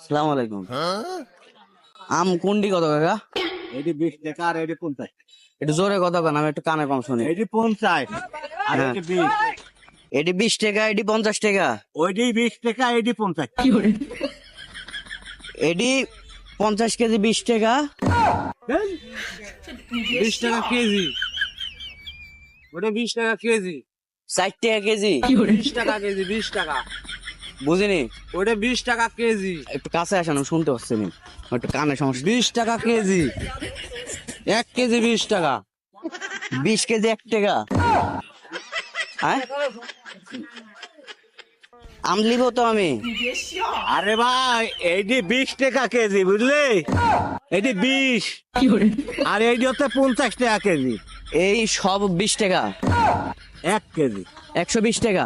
আসসালামু আলাইকুম। আম কুন্ডি কত কাকা? এটি 20 টাকা আর এটি 50। একটু জোরে কথা বলেন, আমি একটু কানে কম শুনি। এটি 50 আর হ্যাঁ। এটি 20। এটি 20 টাকা, এটি 50 টাকা। ওইটি 20 টাকা, এটি 50। এটি 50 কেজি 20 টাকা। 20 টাকা কেজি। ওটা 20 টাকা কেজি। 60 টাকা কেজি। 20 টাকা কেজি, 20 টাকা। বুঝিনি, ওটা 20 টাকা কেজি। একটু কাছে আসেন, আমি শুনতে পাচ্ছি না, একটু কানে সমস্যা। 20 টাকা কেজি। 1 কেজি 20 টাকা। 20 কেজি 1 টাকা। হ্যাঁ, আম লিব তো আমি। আরে ভাই, এইটি 20 টাকা কেজি, বুঝলি? এটি 20 আর এইটি হচ্ছে 50 টাকা কেজি। এই সব 20 টাকা, 1 কেজি। 120 টাকা।